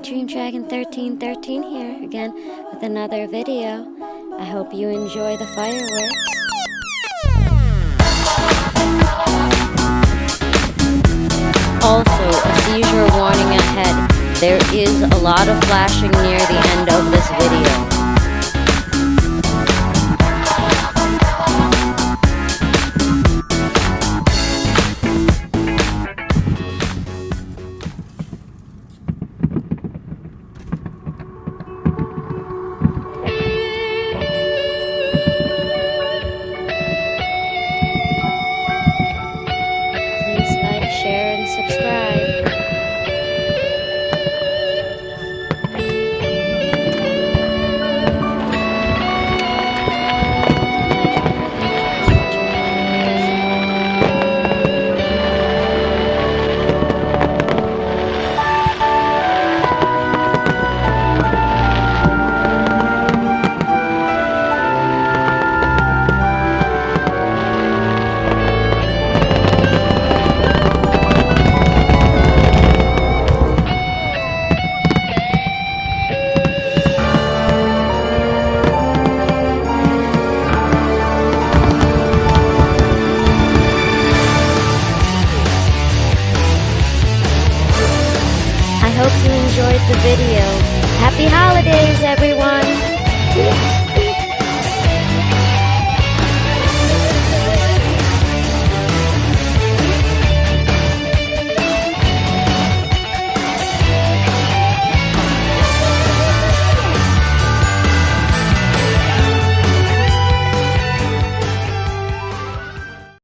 Dream Dragon 1313 here again with another video. I hope you enjoy the fireworks. Also, a seizure warning ahead. There is a lot of flashing near the end of this video. Please like, share, and subscribe. I hope you enjoyed the video. Happy holidays, everyone!